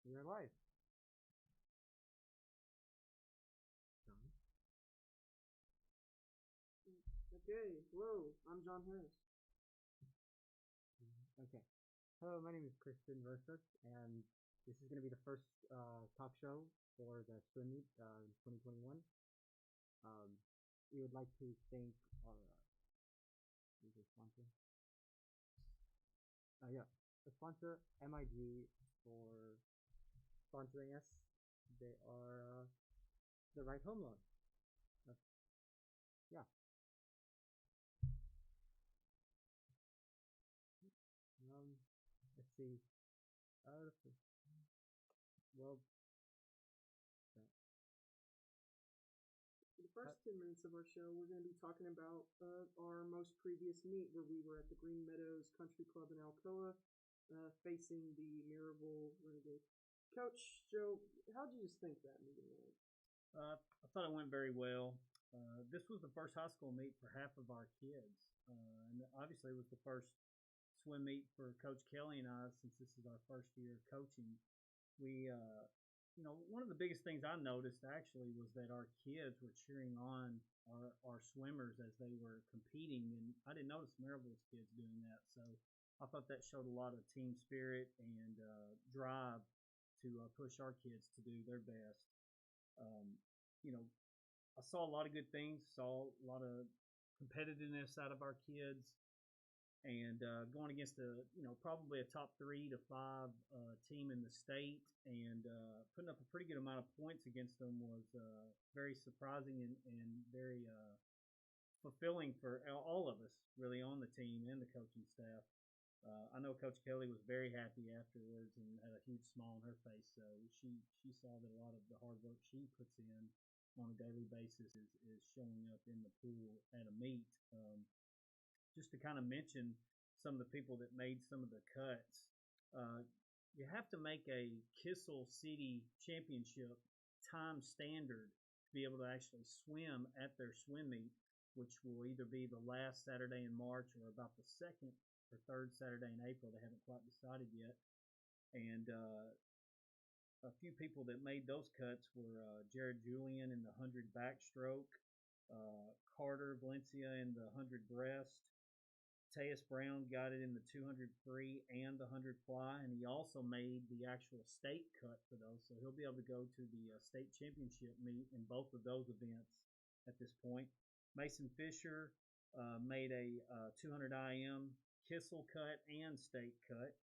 We're live. Okay, hello, I'm John Harris. Okay. Hello, my name is Kristen Rosas, and this is going to be the first talk show for the swim meet in 2021. We would like to thank our sponsor. Yeah, the sponsor MIG for sponsoring us. They are the Right Home Loan. Yeah. Let's see. Well, For the first 10 minutes of our show, we're going to be talking about our most previous meet where we were at the Green Meadows Country Club in Alcoa facing the Maryville Renegades. Coach Joe, how did you just think that meeting went? I thought it went very well. This was the first high school meet for half of our kids, and obviously it was the first swim meet for Coach Kelly and I since this is our first year of coaching. We, one of the biggest things I noticed actually was that our kids were cheering on our swimmers as they were competing, and I didn't notice Maryville's kids doing that. So I thought that showed a lot of team spirit and drive to push our kids to do their best. Um, I saw a lot of good things, saw a lot of competitiveness out of our kids, and going against probably a top 3 to 5 team in the state, and putting up a pretty good amount of points against them was very surprising and very fulfilling for all of us really on the team and the coaching staff. I know Coach Kelly was very happy afterwards and had a huge smile on her face. So she saw that a lot of the hard work she puts in on a daily basis is showing up in the pool at a meet. Just to kind of mention some of the people that made some of the cuts, you have to make a Kissel City Championship time standard to be able to actually swim at their swim meet, which will either be the last Saturday in March or about the second or third Saturday in April. They haven't quite decided yet. And a few people that made those cuts were Jared Julian in the 100 backstroke, Carter Valencia in the 100 breast. Teus Brown got it in the 200 free and the 100 fly, and he also made the actual state cut for those. So he'll be able to go to the state championship meet in both of those events at this point. Mason Fisher made a 200 IM Kissel cut and state cut.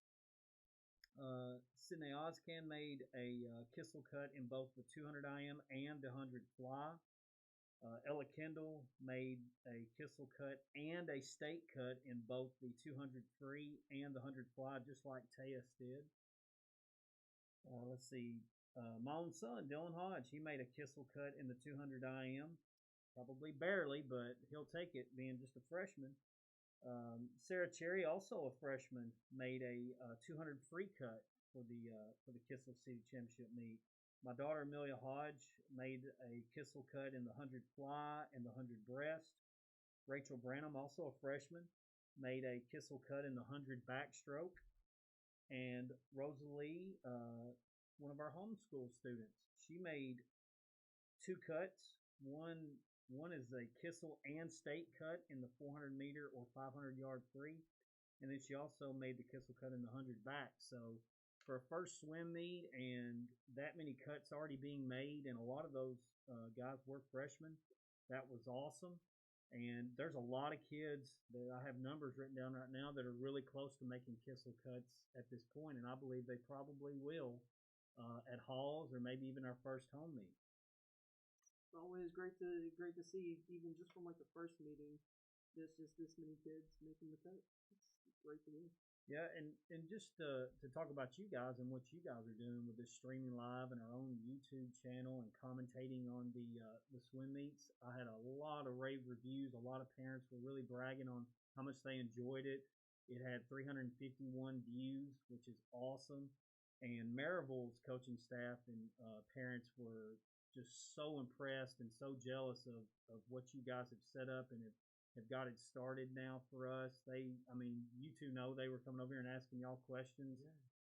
Sydney Ozcan made a Kissel cut in both the 200 IM and the 100 fly. Ella Kendall made a Kissel cut and a state cut in both the 200 free and the 100 fly, just like Teus did. Let's see. My own son, Dylan Hodge, he made a Kissel cut in the 200 IM. Probably barely, but he'll take it being just a freshman. Sarah Cherry, also a freshman, made a 200 free cut for the Kissel City Championship meet. My daughter Amelia Hodge made a Kissel cut in the 100 fly and the 100 breast. Rachel Branham, also a freshman, made a Kissel cut in the 100 backstroke. And Rosalie, one of our homeschool students, she made 2 cuts. One is a Kissel and state cut in the 400 meter or 500 yard free, and then she also made the Kissel cut in the 100 back. So for a first swim meet and that many cuts already being made, and a lot of those guys were freshmen, that was awesome. And there's a lot of kids that I have numbers written down right now that are really close to making Kissel cuts at this point, and I believe they probably will at Halls or maybe even our first home meet. It's always great to see, even just from like the first meeting, there's just this many kids making the cut. It's great to hear. Yeah, and just to talk about you guys and what you guys are doing with this streaming live and our own YouTube channel and commentating on the swim meets, I had a lot of rave reviews. A lot of parents were really bragging on how much they enjoyed it. It had 351 views, which is awesome. And Maryville's coaching staff and parents were just so impressed and so jealous of what you guys have set up and have got it started now for us. You two know they were coming over here and asking y'all questions.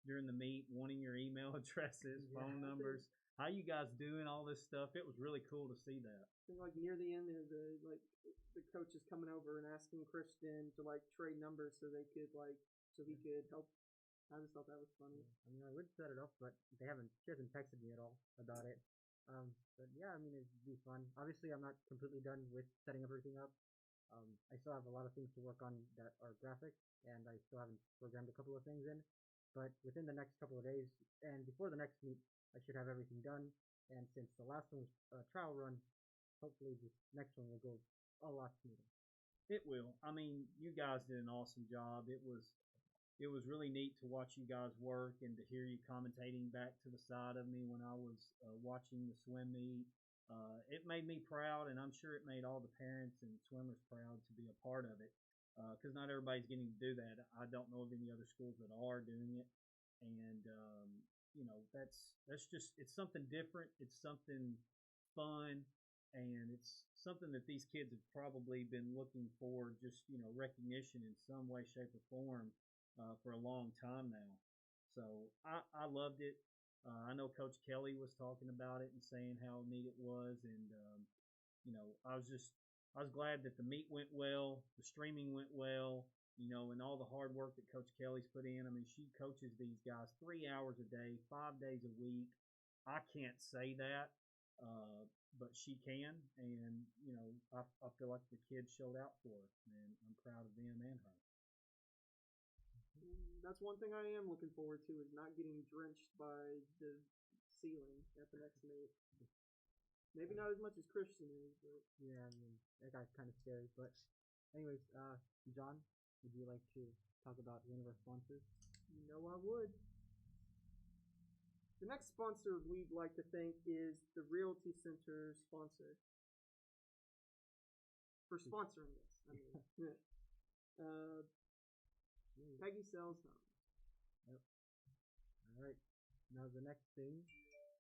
during the meet, wanting your email addresses, Yeah. phone numbers. How you guys doing? All this stuff. It was really cool to see that. I think like near the end there, the coach is coming over and asking Christian to like trade numbers so they could so he could help. I just thought that was funny. I mean, I would set it up, but she hasn't texted me at all about it. But yeah, I mean, it'd be fun. Obviously, I'm not completely done with setting everything up. I still have a lot of things to work on that are graphics, and I still haven't programmed a couple of things in. But within the next couple of days, and before the next meet, I should have everything done. And since the last one was a trial run, hopefully this next one will go a lot smoother. It will. I mean, you guys did an awesome job. It was really neat to watch you guys work and to hear you commentating back to the side of me when I was watching the swim meet. It made me proud, and I'm sure it made all the parents and swimmers proud to be a part of it, because not everybody's getting to do that. I don't know of any other schools that are doing it, and that's just it's something different. It's something fun, and it's something that these kids have probably been looking for, just recognition in some way, shape, or form for a long time now. So I loved it. I know Coach Kelly was talking about it and saying how neat it was, and I was glad that the meet went well, the streaming went well, and all the hard work that Coach Kelly's put in. I mean, she coaches these guys 3 hours a day, 5 days a week. I can't say that, but she can, and I feel like the kids showed out for her, and I'm proud of them and her. That's one thing I am looking forward to is not getting drenched by the ceiling at the next meet. Maybe not as much as Christian is, but yeah, I mean that guy's kind of scary. But anyways, John, would you like to talk about one of our sponsors? You know I would. The next sponsor we'd like to thank is the Realty Center sponsor. For sponsoring this, I mean. Peggy sells homes. Yep. All right. Now the next thing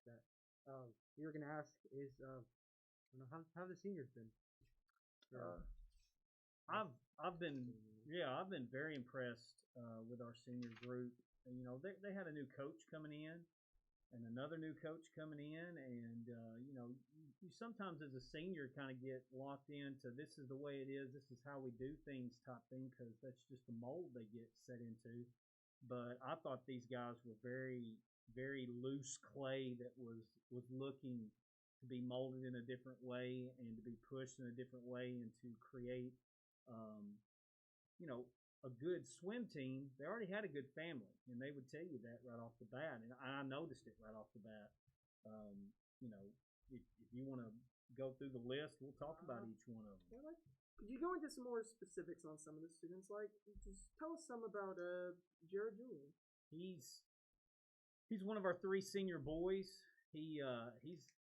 that we were gonna ask is, how the seniors been? I've been very impressed with our senior group. They had a new coach coming in, and another new coach coming in, and you sometimes as a senior kind of get locked into this is the way it is, this is how we do things type thing, because that's just the mold they get set into. But I thought these guys were very, very loose clay that was looking to be molded in a different way and to be pushed in a different way and to create, a good swim team. They already had a good family, and they would tell you that right off the bat. And I noticed it right off the bat. If you want to go through the list, we'll talk about each one of them. Yeah, could you go into some more specifics on some of the students? Like, just tell us some about Jared Julian. He's one of our 3 senior boys. He's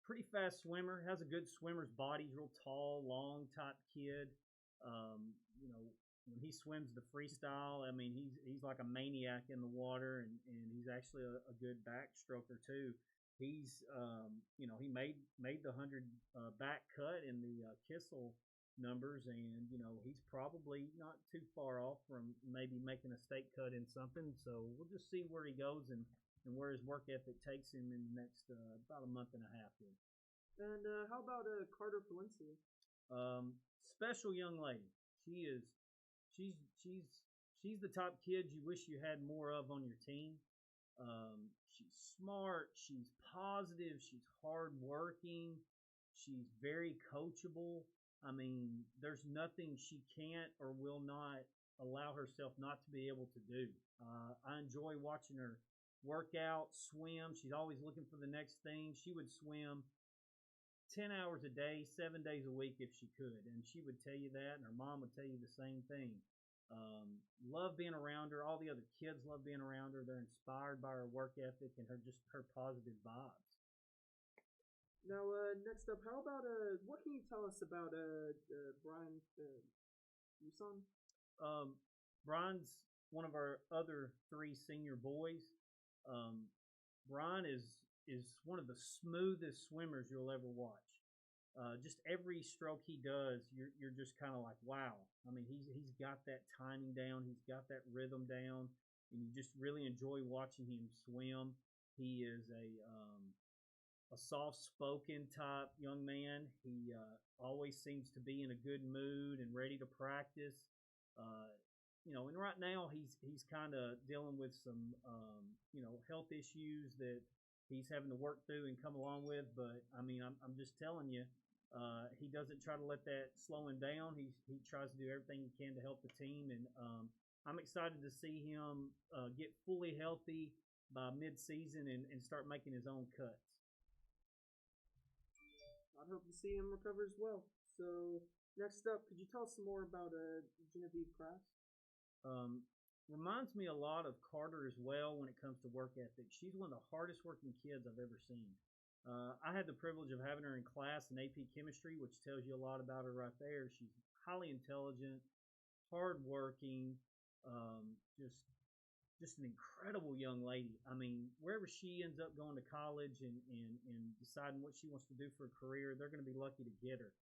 pretty fast swimmer. Has a good swimmer's body. He's real tall, long type kid. When he swims the freestyle, I mean, he's like a maniac in the water, and he's actually a good backstroker too. He's he made the 100 back cut in the Kissel numbers, and he's probably not too far off from maybe making a state cut in something. So we'll just see where he goes and where his work ethic takes him in the next about a month and a half here. And how about Carter Valencia? Special young lady. She's the top kid you wish you had more of on your team. She's smart, she's positive, she's hardworking, she's very coachable. I mean, there's nothing she can't or will not allow herself not to be able to do. I enjoy watching her work out, swim. She's always looking for the next thing. She would swim 10 hours a day, 7 days a week if she could. And she would tell you that, and her mom would tell you the same thing. Love being around her. All the other kids love being around her. They're inspired by her work ethic and her positive vibes. Now, next up, how about what can you tell us about Brian Uson? Brian's one of our other 3 senior boys. Brian is one of the smoothest swimmers you'll ever watch. Just every stroke he does, you're just kind of like, wow. I mean, he's got that timing down. He's got that rhythm down. and you just really enjoy watching him swim. He is a soft-spoken type young man. He always seems to be in a good mood and ready to practice. And right now he's kind of dealing with some health issues that he's having to work through and come along with. But I mean, I'm just telling you, he doesn't try to let that slow him down. He tries to do everything he can to help the team, and I'm excited to see him get fully healthy by mid-season and start making his own cuts. I'd hope to see him recover as well. So next up, could you tell us some more about Genevieve Crass? Reminds me a lot of Carter as well when it comes to work ethic. She's one of the hardest working kids I've ever seen. I had the privilege of having her in class in AP Chemistry, which tells you a lot about her right there. She's highly intelligent, hardworking, just an incredible young lady. I mean, wherever she ends up going to college and deciding what she wants to do for a career, they're going to be lucky to get her.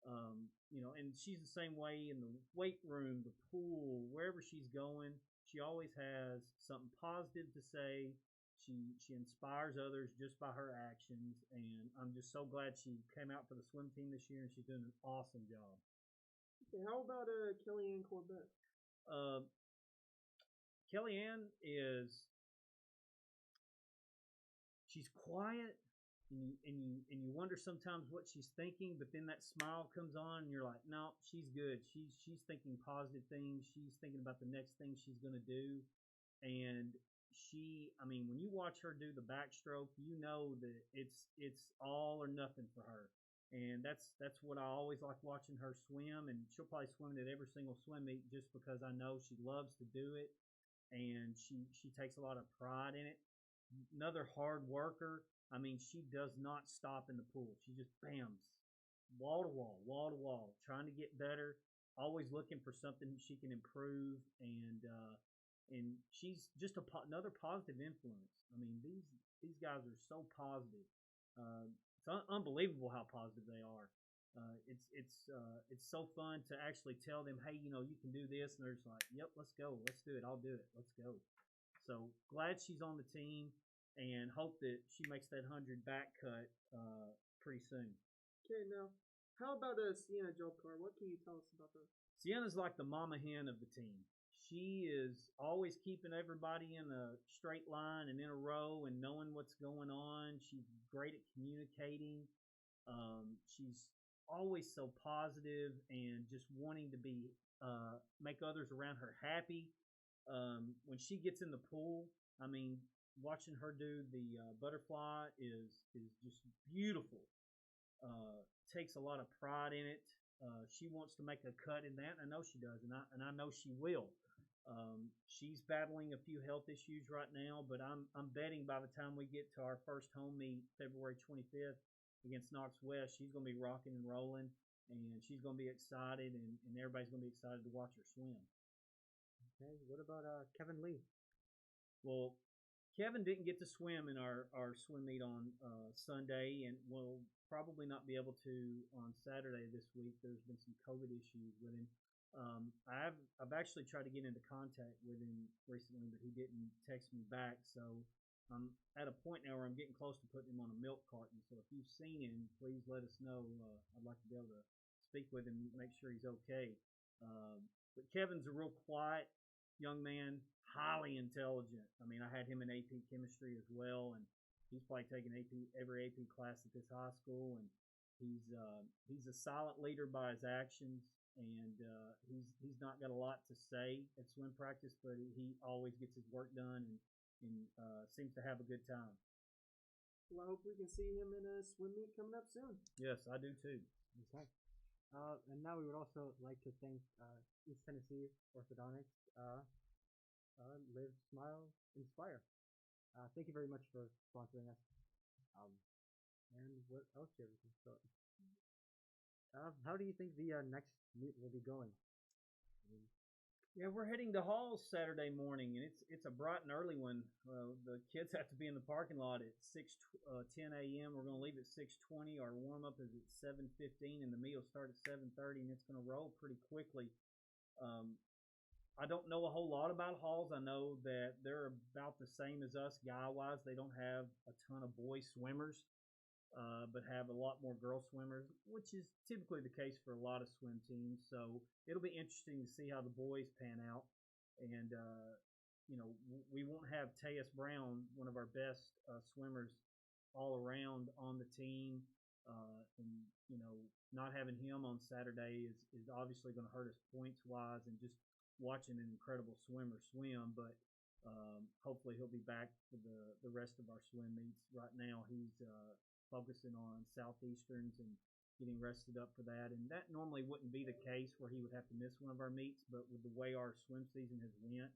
And she's the same way in the weight room, the pool, wherever she's going. She always has something positive to say. She inspires others just by her actions, and I'm just so glad she came out for the swim team this year, and she's doing an awesome job. Okay, how about Kellyanne Corbett? Kellyanne she's quiet, and you wonder sometimes what she's thinking, but then that smile comes on, and you're like, no, she's good. She's thinking positive things. She's thinking about the next thing she's going to do, and when you watch her do the backstroke, you know that it's all or nothing for her, and that's what I always like watching her swim, and she'll probably swim at every single swim meet just because I know she loves to do it, and she takes a lot of pride in it. Another hard worker. I mean, she does not stop in the pool. She just bams, wall to wall, trying to get better, always looking for something she can improve, and she's just another positive influence. I mean, these guys are so positive. It's unbelievable how positive they are. It's so fun to actually tell them, hey, you can do this, and they're just like, yep, let's go, let's do it, I'll do it, let's go. So glad she's on the team, and hope that she makes that 100 back cut pretty soon. Okay, now how about Sienna Jobkar? What can you tell us about her? Sienna's like the mama hen of the team. She is always keeping everybody in a straight line and in a row and knowing what's going on. She's great at communicating. She's always so positive and just wanting to make others around her happy. When she gets in the pool, I mean, watching her do the butterfly is just beautiful. Takes a lot of pride in it. She wants to make a cut in that, and I know she does, and I know she will. She's battling a few health issues right now, but I'm betting by the time we get to our first home meet, February 25th against Knox West, she's going to be rocking and rolling, and she's going to be excited, and everybody's going to be excited to watch her swim. Okay, what about Kevin Lee? Well, Kevin didn't get to swim in our swim meet on Sunday, and will probably not be able to on Saturday this week. There's been some COVID issues with him. I've actually tried to get into contact with him recently, but he didn't text me back. So I'm at a point now where I'm getting close to putting him on a milk carton. So if you've seen him, please let us know. I'd like to be able to speak with him, make sure he's okay. But Kevin's a real quiet young man, highly intelligent. I mean, I had him in AP Chemistry as well, and he's probably taken every AP class at this high school, and he's a silent leader by his actions, and he's not got a lot to say at swim practice, but he always gets his work done and seems to have a good time. Well, I hope we can see him in a swim meet coming up soon. Yes, I do too. Okay. And now we would also like to thank East Tennessee Orthodontics. Live, smile, inspire. Thank you very much for sponsoring us. And what else do you have to start? How do you think the next meet will be going? Yeah, we're heading to Halls Saturday morning, and it's a bright and early one. The kids have to be in the parking lot at 10 a.m. We're going to leave at 6:20. Our warm-up is at 7:15, and the meet will start at 7:30, and it's going to roll pretty quickly. I don't know a whole lot about Halls. I know that they're about the same as us guy wise. They don't have a ton of boy swimmers, but have a lot more girl swimmers, which is typically the case for a lot of swim teams. So it'll be interesting to see how the boys pan out. And we won't have Teus Brown, one of our best swimmers all around on the team. And not having him on Saturday is obviously going to hurt us points wise and just watching an incredible swimmer swim. But hopefully he'll be back for the rest of our swim meets. Right now he's focusing on Southeasterns and getting rested up for that. And that normally wouldn't be the case where he would have to miss one of our meets. But with the way our swim season has went,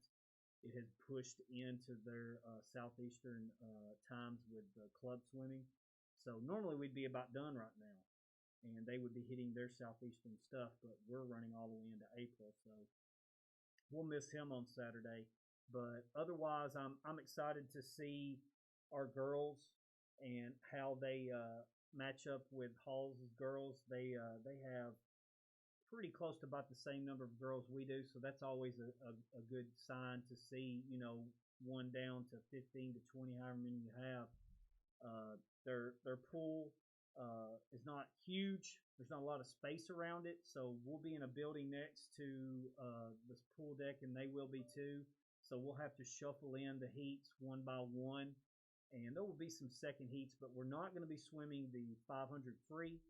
it has pushed into their Southeastern times with club swimming. So normally we'd be about done right now, and they would be hitting their Southeastern stuff, but we're running all the way into April, so we'll miss him on Saturday. But otherwise, I'm excited to see our girls and how they match up with Halls' girls. They have pretty close to about the same number of girls we do, so that's always a good sign to see, one down to 15 to 20, however many you have. Their pool is not huge. There's not a lot of space around it, so we'll be in a building next to this pool deck, and they will be too. So we'll have to shuffle in the heats one by one, and there will be some second heats, but we're not going to be swimming the 500 free,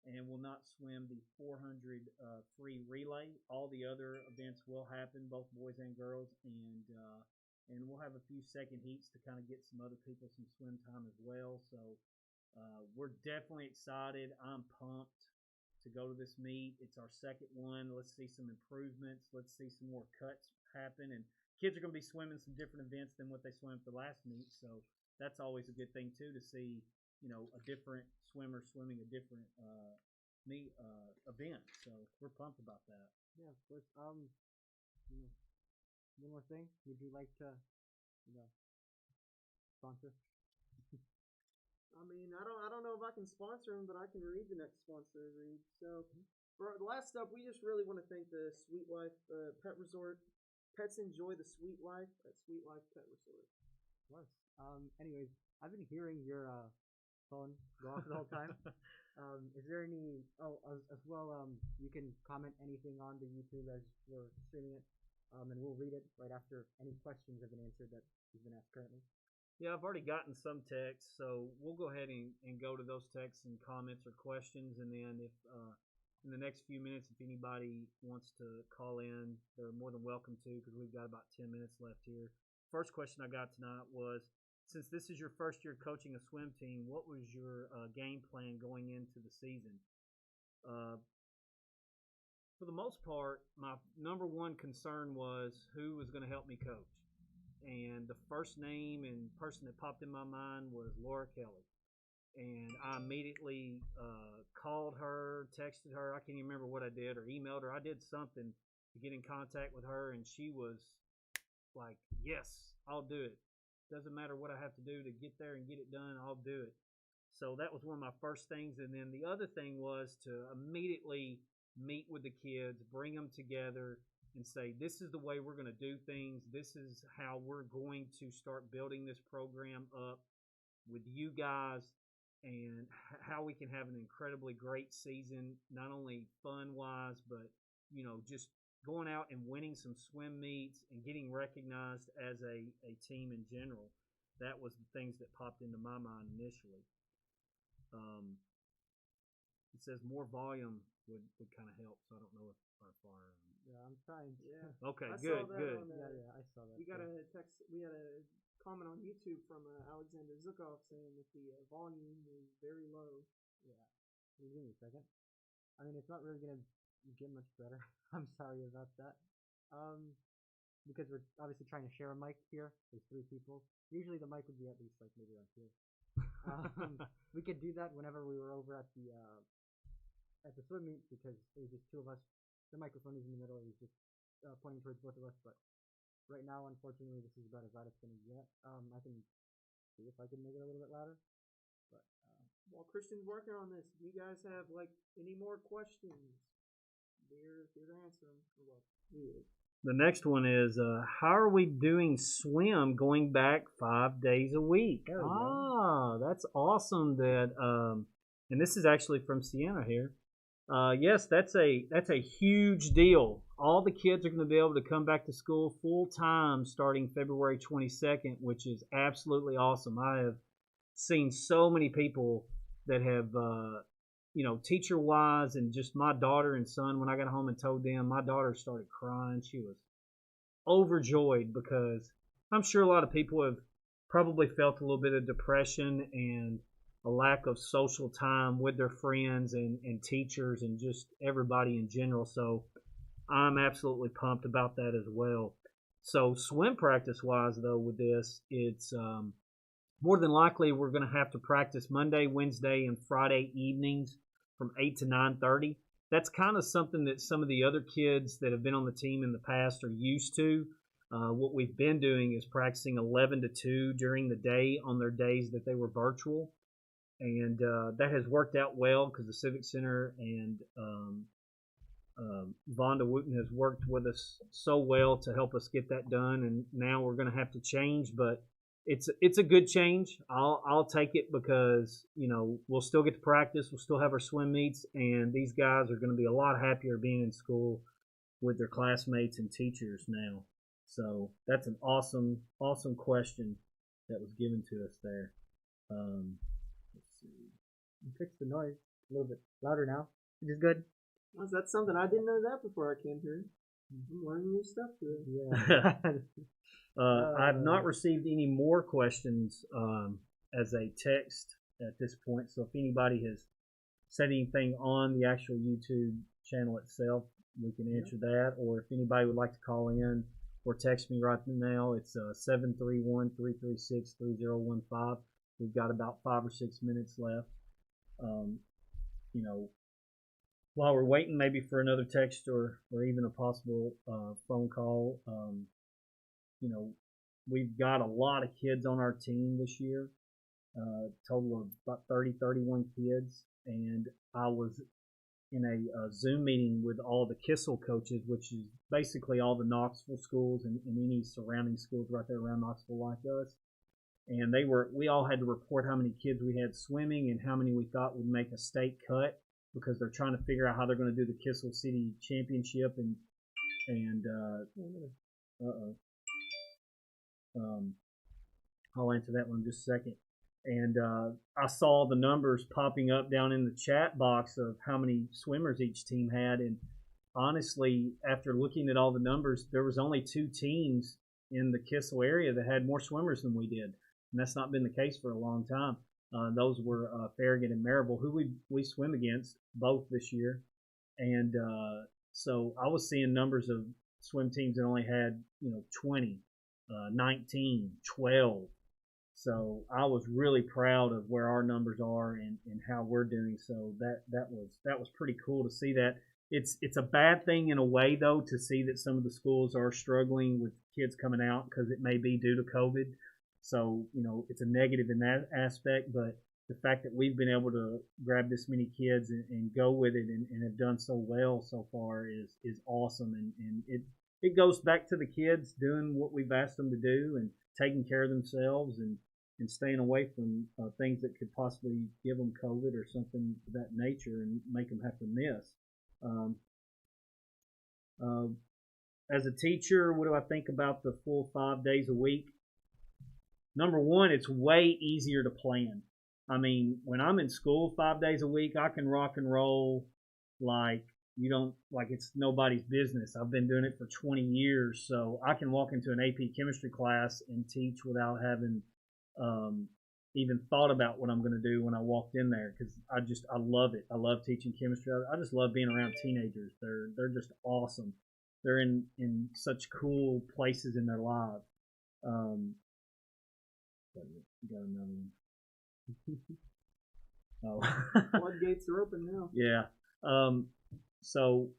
and will not swim the 400 free relay. All the other events will happen, both boys and girls, and we'll have a few second heats to kind of get some other people some swim time as well. So we're definitely excited. I'm pumped to go to this meet. It's our second one. Let's see some improvements. Let's see some more cuts happen. And kids are going to be swimming some different events than what they swam at the last meet. So that's always a good thing, too, to see, a different swimmer swimming a different meet event. So we're pumped about that. Yeah, of course. One more thing. Would you like to, sponsor? I mean, I don't know if I can sponsor him, but I can read the next sponsor read. So, for the last up, we just really want to thank the Sweet Life Pet Resort. Pets enjoy the sweet life at Sweet Life Pet Resort. Of course. Anyways, I've been hearing your phone go off the whole time. Is there any? Oh, as well. You can comment anything on the YouTube as we're streaming it, and we'll read it right after any questions have been answered that you've been asked currently. Yeah, I've already gotten some texts, so we'll go ahead and go to those texts and comments or questions, and then if in the next few minutes, if anybody wants to call in, they're more than welcome to, because we've got about 10 minutes left here. First question I got tonight was, since this is your first year coaching a swim team, what was your game plan going into the season? For the most part, my number one concern was who was going to help me coach. And the first name and person that popped in my mind was Laura Kelly. And I immediately called her, texted her. I can't even remember what I did, or emailed her. I did something to get in contact with her, and she was like, yes, I'll do it. Doesn't matter what I have to do to get there and get it done, I'll do it. So that was one of my first things. And then the other thing was to immediately meet with the kids, bring them together, and say, this is the way we're going to do things. This is how we're going to start building this program up with you guys, and how we can have an incredibly great season, not only fun-wise, but, just going out and winning some swim meets and getting recognized as a team in general. That was the things that popped into my mind initially. It says more volume would kind of help, so I don't know if our far. Yeah, I'm trying to. Yeah. Okay, I good, saw that good. Yeah, I saw that. We got a text. We had a comment on YouTube from Alexander Zukov saying that the volume was very low. Yeah. Give me a second. I mean, it's not really gonna get much better. I'm sorry about that. Because we're obviously trying to share a mic here. There's 3 people. Usually the mic would be at least like maybe around here. We could do that whenever we were over at the swim meet, because it was just 2 of us. The microphone is in the middle. It was just pointing towards both of us. But right now, unfortunately, this is about as loud as it's gonna get. I can see if I can make it a little bit louder. But while Christian's working on this, if you guys have any more questions, we're here to answer them. Well, he is. The next one is how are we doing swim going back 5 days a week? There we go. That's awesome. That and this is actually from Sienna here. Yes, that's a huge deal. All the kids are going to be able to come back to school full time starting February 22nd, which is absolutely awesome. I have seen so many people that have, teacher wise, and just my daughter and son. When I got home and told them, my daughter started crying. She was overjoyed because I'm sure a lot of people have probably felt a little bit of depression and a lack of social time with their friends and teachers and just everybody in general. So I'm absolutely pumped about that as well. So swim practice wise though, with this, it's more than likely we're going to have to practice Monday, Wednesday, and Friday evenings from 8 to 9:30. That's kind of something that some of the other kids that have been on the team in the past are used to. What we've been doing is practicing 11 to 2 during the day on their days that they were virtual. And that has worked out well because the Civic Center and Vonda Wooten has worked with us so well to help us get that done. And now we're going to have to change, but it's a good change. I'll take it because we'll still get to practice, we'll still have our swim meets, and these guys are going to be a lot happier being in school with their classmates and teachers now. So that's an awesome question that was given to us there. Let's see. You fixed the noise a little bit louder now, which is good. Was that something I didn't know that before I came here? I'm learning new stuff today. Yeah. I've not received any more questions as a text at this point. So if anybody has said anything on the actual YouTube channel itself, we can answer that. Or if anybody would like to call in or text me right now, it's 731-336-3015. We've got about 5 or 6 minutes left. While we're waiting maybe for another text or even a possible phone call, we've got a lot of kids on our team this year, total of about 31 kids. And I was in a Zoom meeting with all the Kissel coaches, which is basically all the Knoxville schools and any surrounding schools right there around Knoxville like us. And we all had to report how many kids we had swimming and how many we thought would make a state cut, because they're trying to figure out how they're going to do the Kissel City Championship I'll answer that one in just a second. And I saw the numbers popping up down in the chat box of how many swimmers each team had, and honestly, after looking at all the numbers, there was only 2 teams in the Kissel area that had more swimmers than we did, and that's not been the case for a long time. Those were Farragut and Marable, who we swim against both this year. And so I was seeing numbers of swim teams that only had 20, 19, 12. So I was really proud of where our numbers are and how we're doing. So that was pretty cool to see that. It's a bad thing in a way though to see that some of the schools are struggling with kids coming out because it may be due to COVID. So, it's a negative in that aspect, but the fact that we've been able to grab this many kids and go with it and have done so well so far is awesome. And it goes back to the kids doing what we've asked them to do and taking care of themselves and staying away from things that could possibly give them COVID or something of that nature and make them have to miss. As a teacher, what do I think about the full 5 days a week? Number one, it's way easier to plan. I mean, when I'm in school 5 days a week, I can rock and roll like it's nobody's business. I've been doing it for 20 years, so I can walk into an AP chemistry class and teach without having even thought about what I'm going to do when I walked in there, because I love it. I love teaching chemistry. I just love being around teenagers. They're just awesome. They're in such cool places in their lives. Got another one. Oh, floodgates are open now. Yeah. So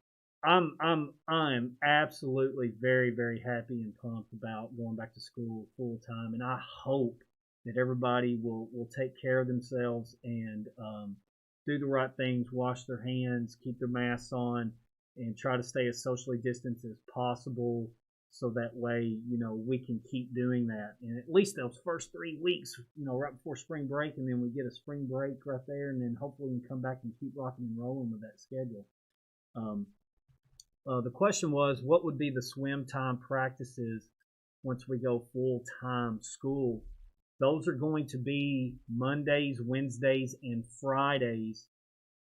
I'm absolutely very, very happy and pumped about going back to school full time, and I hope that everybody will take care of themselves and do the right things, wash their hands, keep their masks on, and try to stay as socially distanced as possible, so that way, we can keep doing that. And at least those first 3 weeks, right before spring break, and then we get a spring break right there, and then hopefully we can come back and keep rocking and rolling with that schedule. The question was, what would be the swim time practices once we go full-time school? Those are going to be Mondays, Wednesdays, and Fridays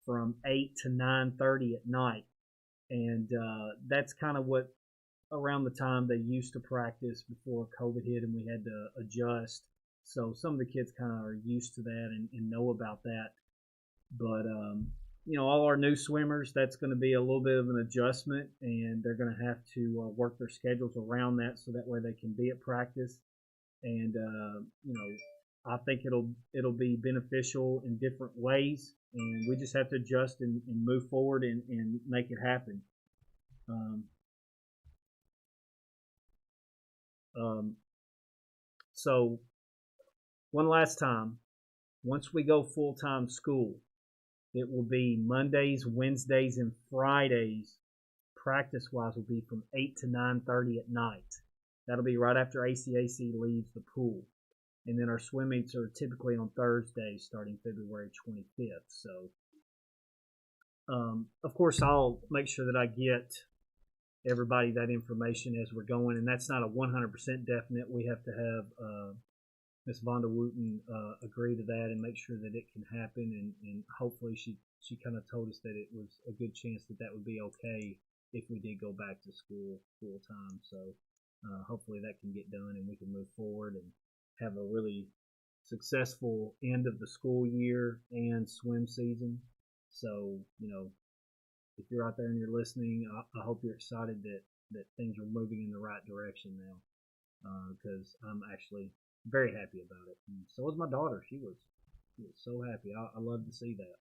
from 8 to 9:30 at night. And that's kind of what around the time they used to practice before COVID hit and we had to adjust. So some of the kids kind of are used to that and know about that. But, all our new swimmers, that's going to be a little bit of an adjustment, and they're going to have to work their schedules around that so that way they can be at practice. And, I think it'll be beneficial in different ways, and we just have to adjust and move forward and make it happen. So one last time, once we go full-time school, it will be Mondays, Wednesdays, and Fridays. Practice-wise will be from 8 to 9:30 at night. That'll be right after ACAC leaves the pool. And then our swim meets are typically on Thursdays starting February 25th. So, of course, I'll make sure that I get everybody that information as we're going. And that's not a 100% definite. We have to have Miss Vonda Wooten agree to that and make sure that it can happen. And hopefully she kind of told us that it was a good chance that would be okay if we did go back to school full time. So hopefully that can get done and we can move forward and have a really successful end of the school year and swim season. So, if you're out there and you're listening, I hope you're excited that things are moving in the right direction now, because I'm actually very happy about it. And so was my daughter. She was so happy. I love to see that.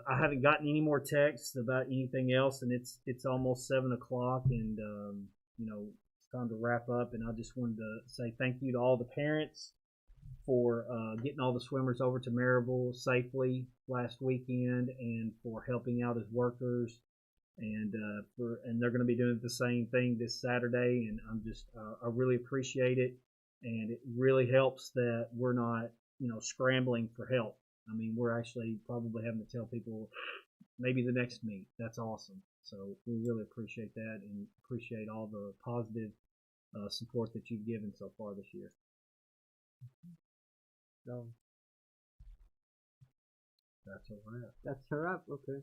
I haven't gotten any more texts about anything else, and it's almost 7 o'clock, and it's time to wrap up. And I just wanted to say thank you to all the parents for getting all the swimmers over to Maryville safely last weekend, and for helping out as workers. And they're going to be doing the same thing this Saturday, and I really appreciate it, and it really helps that we're not scrambling for help. I mean, we're actually probably having to tell people maybe the next meet. That's awesome. So we really appreciate that, and appreciate all the positive support that you've given so far this year. So that's a wrap. That's a wrap. Okay.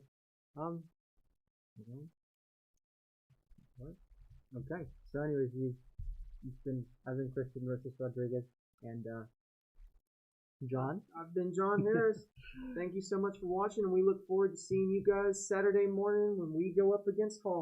What? Okay. So, anyways, I've been Christian versus Rodriguez, and John. I've been John Harris. Thank you so much for watching, and we look forward to seeing you guys Saturday morning when we go up against Hall.